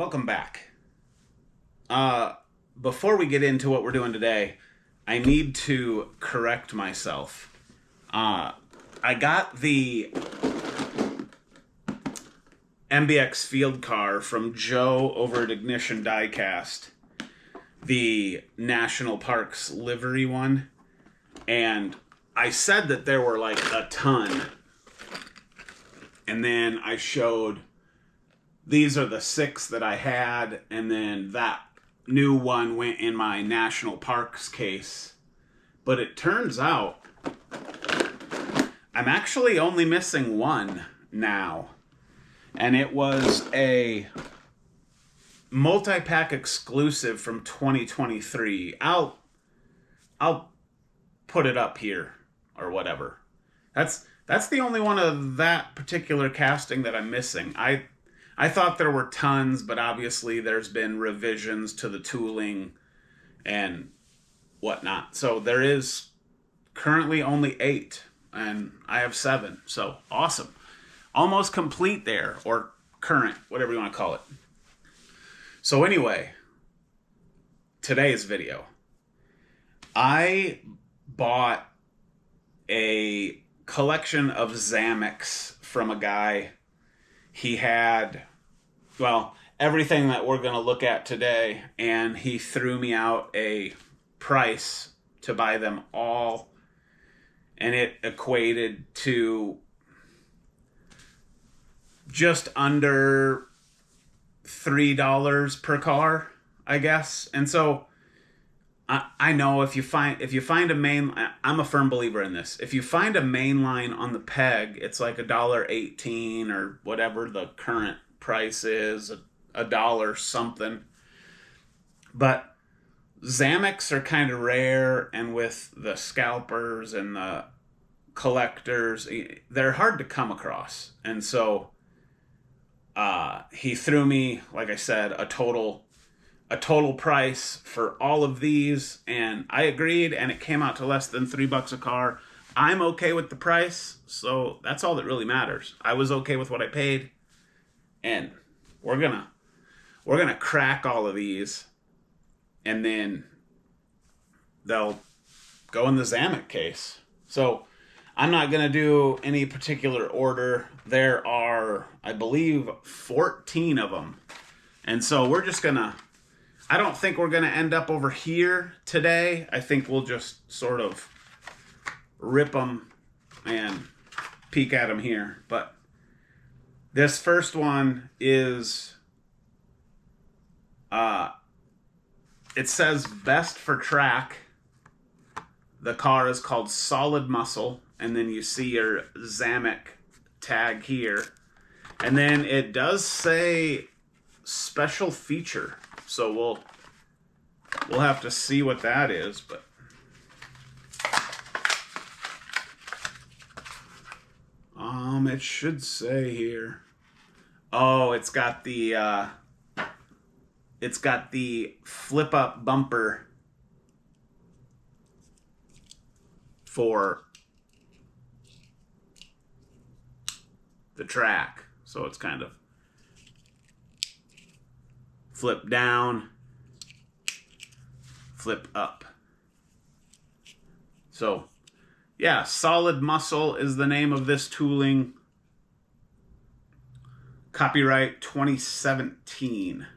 Welcome back. Before we get into what we're doing today, I need to correct myself. I got the MBX field car from Joe over at Ignition Diecast, the National Parks livery one, and I said that there were like a ton, and then I showed these are the 6 that I had, and then that new one went in my National Parks case. But it turns out I'm actually only missing one now. And it was a multi-pack exclusive from 2023. I'll put it up here or whatever. That's the only one of that particular casting that I'm missing. I thought there were tons, but obviously there's been revisions to the tooling and whatnot. So there is currently only 8, and I have 7. So awesome. Almost complete there, or current, whatever you want to call it. So anyway, today's video. I bought a collection of Zamacs from a guy. He had, well, everything that we're going to look at today, and he threw me out a price to buy them all, and it equated to just under $3 per car, I guess. And so I know if you find a main, I'm a firm believer in this. If you find a main line on the peg, it's like $1.18 or whatever the current price is, a dollar something. But Zamacs are kind of rare, and with the scalpers and the collectors, they're hard to come across. And so he threw me, like I said, a total price for all of these, and I agreed, and it came out to less than $3 a car. I'm okay with the price, so that's all that really matters. I was okay with what I paid, and we're gonna crack all of these, and then they'll go in the Zamac case. So I'm not gonna do any particular order. There are, I believe, 14 of them, and so we're just gonna, I don't think we're going to end up over here today. I think we'll just sort of rip them and peek at them here. But this first one is, it says best for track. The car is called Solid Muscle. And then you see your Zamac tag here. And then it does say special feature. So we'll have to see what that is, but it should say here. Oh, it's got the flip up bumper for the track. So it's kind of flip down, flip up. So, yeah, Solid Muscle is the name of this tooling. Copyright 2017.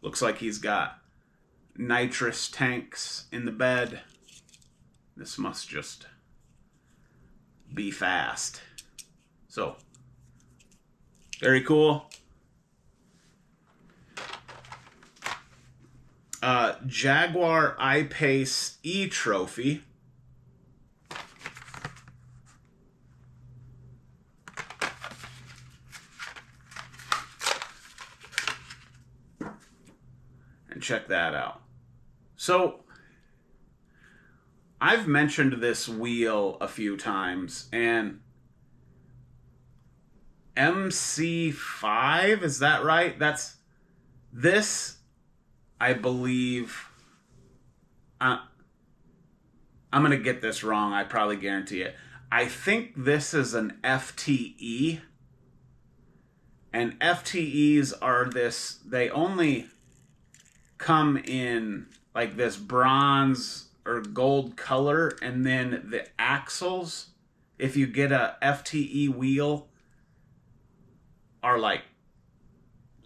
Looks like he's got nitrous tanks in the bed. This must just be fast. So, very cool. Jaguar I-Pace E-Trophy. And check that out. So, I've mentioned this wheel a few times, and MC5, is that right? That's this. I believe, I'm going to get this wrong, I probably guarantee it. I think this is an FTE, And FTEs are this, they only come in like this bronze or gold color, and then the axles, if you get a FTE wheel, are like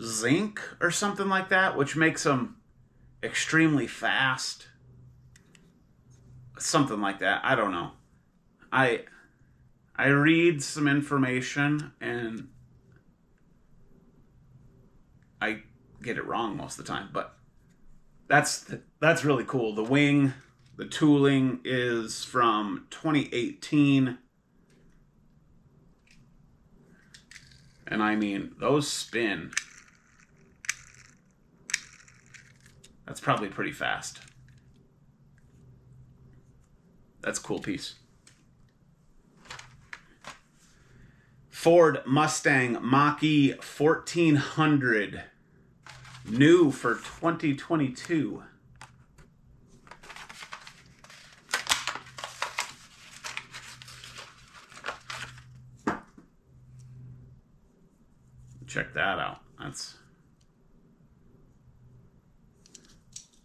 zinc or something like that, which makes them extremely fast. Something like that. I don't know. I read some information and I get it wrong most of the time, but that's really cool. The wing, the tooling is from 2018. And I mean, those spin. That's probably pretty fast. That's a cool piece. Ford Mustang Mach-E 1400. New for 2022. Check that out.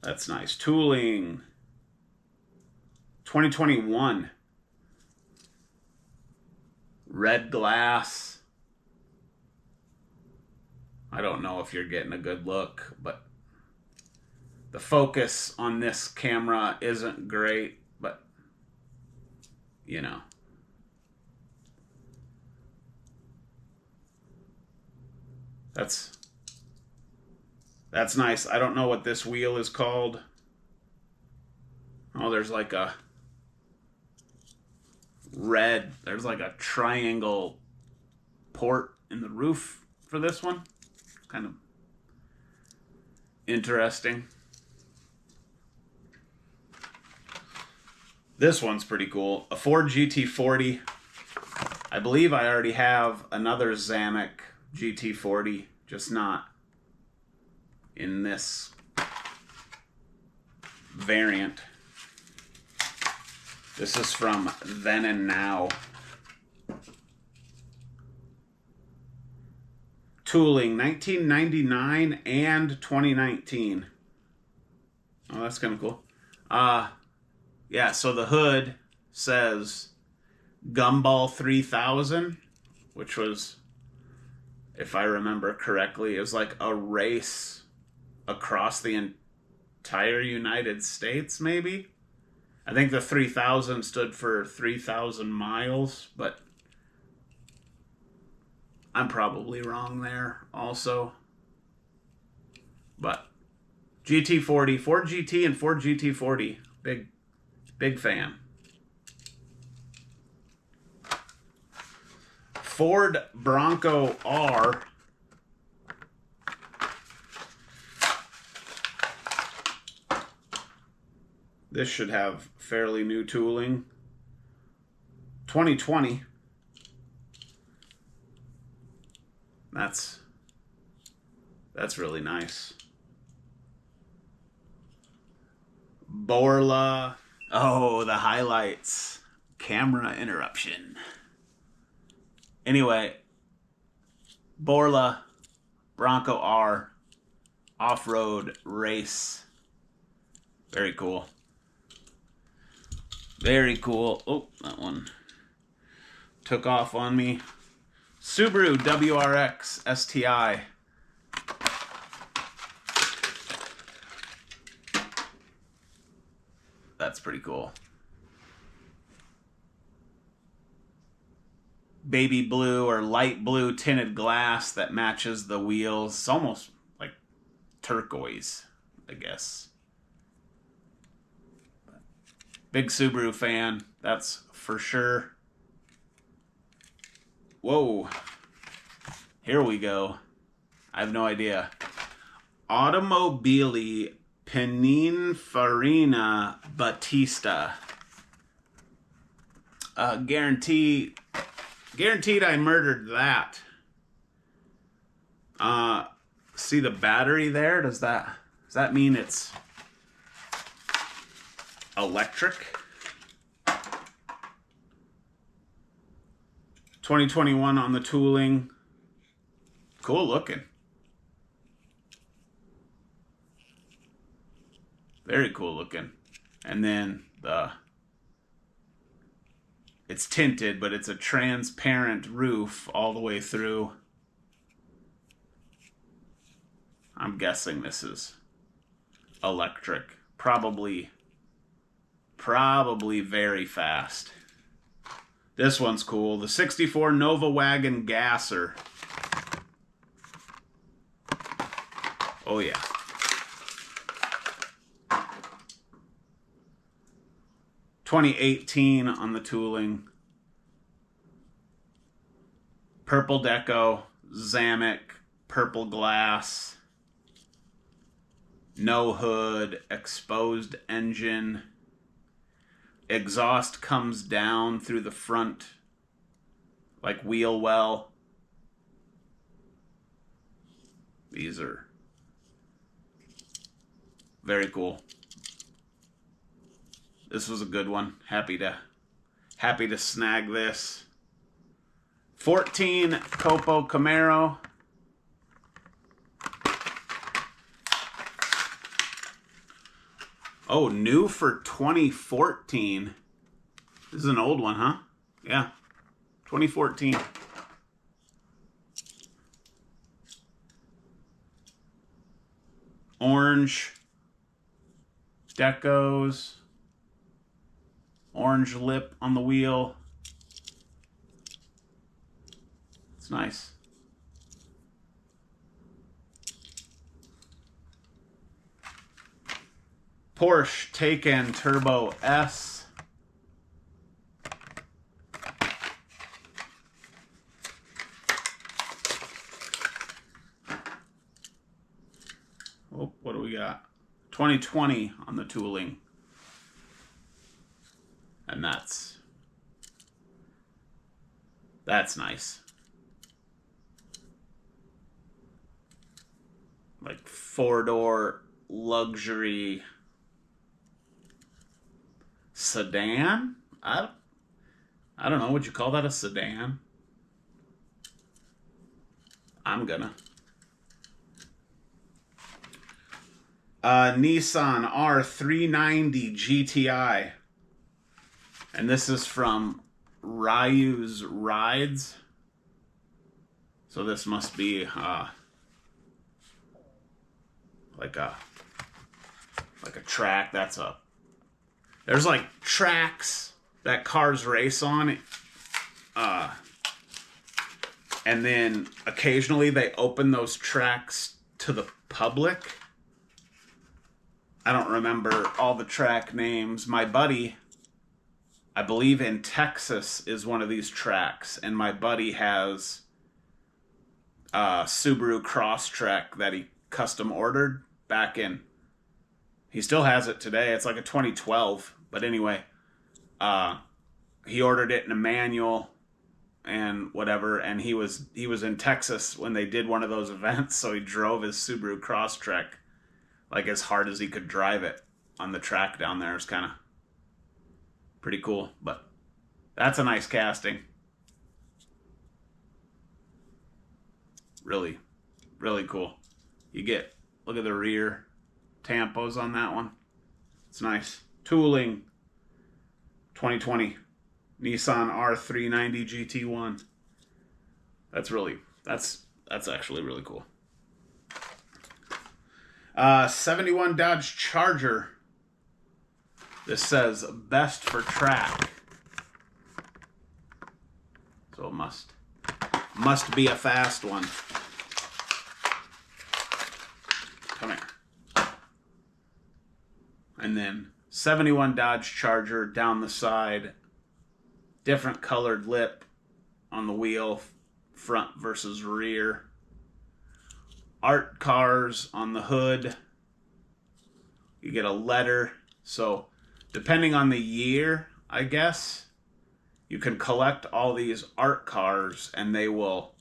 That's nice. Tooling. 2021. Red glass. I don't know if you're getting a good look, but the focus on this camera isn't great, but you know. That's nice. I don't know what this wheel is called. Oh, there's like a red, there's like a triangle port in the roof for this one. Kind of interesting. This one's pretty cool. A Ford GT40. I believe I already have another Zamac GT40, just not in this variant. This is from Then and Now. Tooling, 1999 and 2019. Oh, that's kind of cool. Yeah, so the hood says Gumball 3000, which was, if I remember correctly, it was like a race across the entire United States, maybe? I think the 3000 stood for 3,000 miles, but I'm probably wrong there also. But GT40, Ford GT and Ford GT40, big fan. Ford Bronco R. This should have fairly new tooling. 2020. That's really nice. Borla. Oh, the highlights. Camera interruption. Anyway, Borla Bronco R off-road race. Very cool. Very cool. Oh, that one took off on me. Subaru WRX STI. That's pretty cool. Baby blue or light blue tinted glass that matches the wheels. It's almost like turquoise, I guess. Big Subaru fan, that's for sure. Whoa. Here we go. I have no idea. Automobili Pininfarina Battista. Guaranteed I murdered that. See the battery there? Does that mean it's electric? 2021 on the tooling. Cool looking. Very cool looking. And then it's tinted, but it's a transparent roof all the way through. I'm guessing this is electric. Probably very fast. This one's cool. The 64 Nova Wagon Gasser. Oh yeah. $2018 on the tooling. Purple deco, Zamac, purple glass, no hood, exposed engine. Exhaust comes down through the front like wheel well. These are very cool. This was a good one. Happy to snag this. 14 Copo Camaro. Oh, new for 2014. This is an old one, huh? Yeah. 2014. Orange decos. Orange lip on the wheel. It's nice. Porsche Taycan Turbo S. Oh, what do we got? 2020 on the tooling. And that's nice. Like four-door luxury sedan? I don't know. Would you call that a sedan? I'm gonna. Nissan R390 GTI. And this is from Ryu's Rides. So this must be like a track. There's like tracks that cars race on. And then occasionally they open those tracks to the public. I don't remember all the track names. My buddy, I believe in Texas, is one of these tracks, and my buddy has a Subaru Crosstrek that he custom ordered back in. He still has it today. It's like a 2012, but anyway, he ordered it in a manual and whatever, and he was in Texas when they did one of those events, so he drove his Subaru Crosstrek like as hard as he could drive it on the track down there. It's kind of pretty cool, but that's a nice casting. Really, really cool. Look at the rear tampos on that one. It's nice. Tooling, 2020 Nissan R390 GT1. That's actually really cool. 71 Dodge Charger. This says best for track. So it must be a fast one. Come here. And then 71 Dodge Charger down the side. Different colored lip on the wheel, front versus rear. Art cars on the hood. You get a letter. So depending on the year, I guess, you can collect all these art cars and they will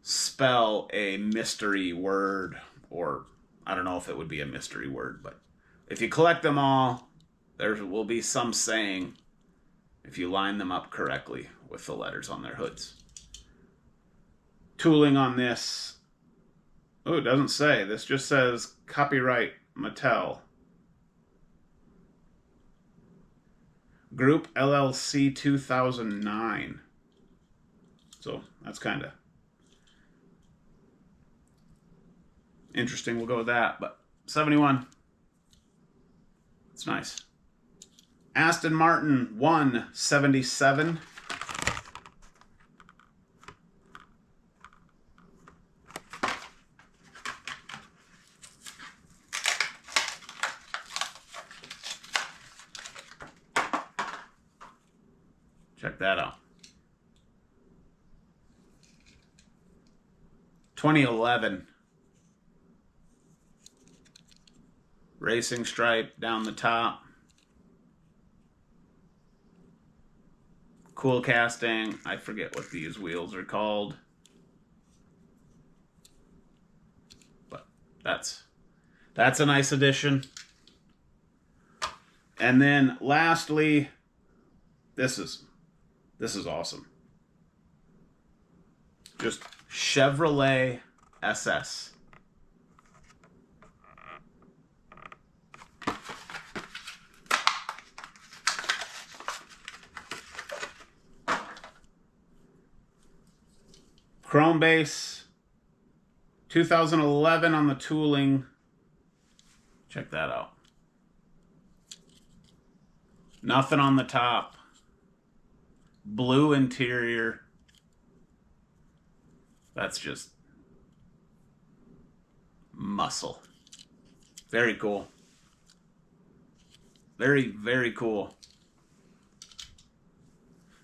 spell a mystery word, or I don't know if it would be a mystery word, but if you collect them all, there will be some saying if you line them up correctly with the letters on their hoods. tooling on this. Oh, it doesn't say. This just says copyright Mattel. Group LLC 2009. So that's kind of interesting. We'll go with that. But 71. It's nice. Aston Martin 177. Check that out. 2011. Racing stripe down the top. Cool casting. I forget what these wheels are called. But that's a nice addition. And then lastly, this is awesome. Just Chevrolet SS. Chrome base. 2011 on the tooling. Check that out. Nothing on the top. Blue interior. That's just muscle. Very cool. Very, very cool.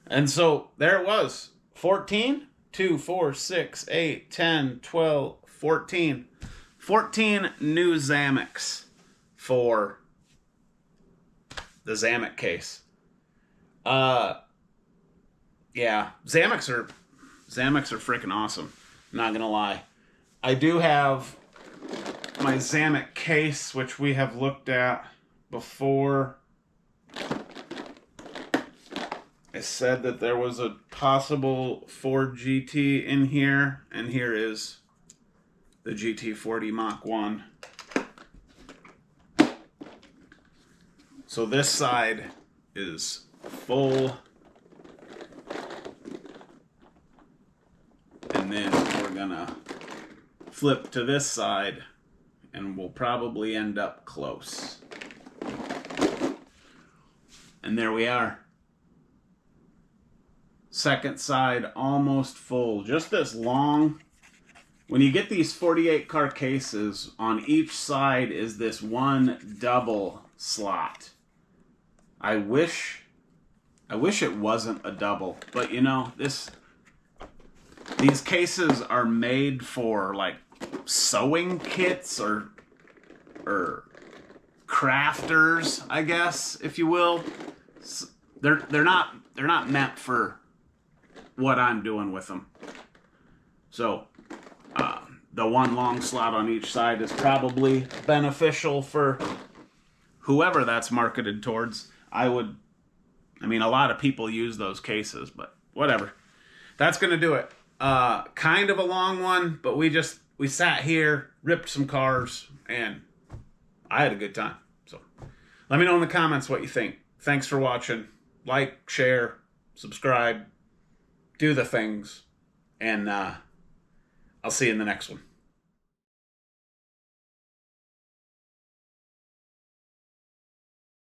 And so there it was. 14, 2, 4, 6, 8, 10, 12, 14. 14 new Zamacs for the Zamac case. Yeah, Zamacs are freaking awesome. I'm not gonna lie. I do have my Zamac case, which we have looked at before. I said that there was a possible Ford GT in here, and here is the GT40 Mach 1. So this side is full. And then we're gonna flip to this side and we'll probably end up close. And there we are. Second side almost full. Just this long. When you get these 48 car cases, on each side is this one double slot. I wish it wasn't a double, but you know, these cases are made for like sewing kits or crafters, I guess, if you will. They're not meant for what I'm doing with them. So the one long slot on each side is probably beneficial for whoever that's marketed towards. I mean, a lot of people use those cases, but whatever. That's going to do it. Kind of a long one, but we sat here, ripped some cars, and I had a good time. So let me know in the comments what you think. Thanks for watching. Like, share, subscribe, do the things, and I'll see you in the next one.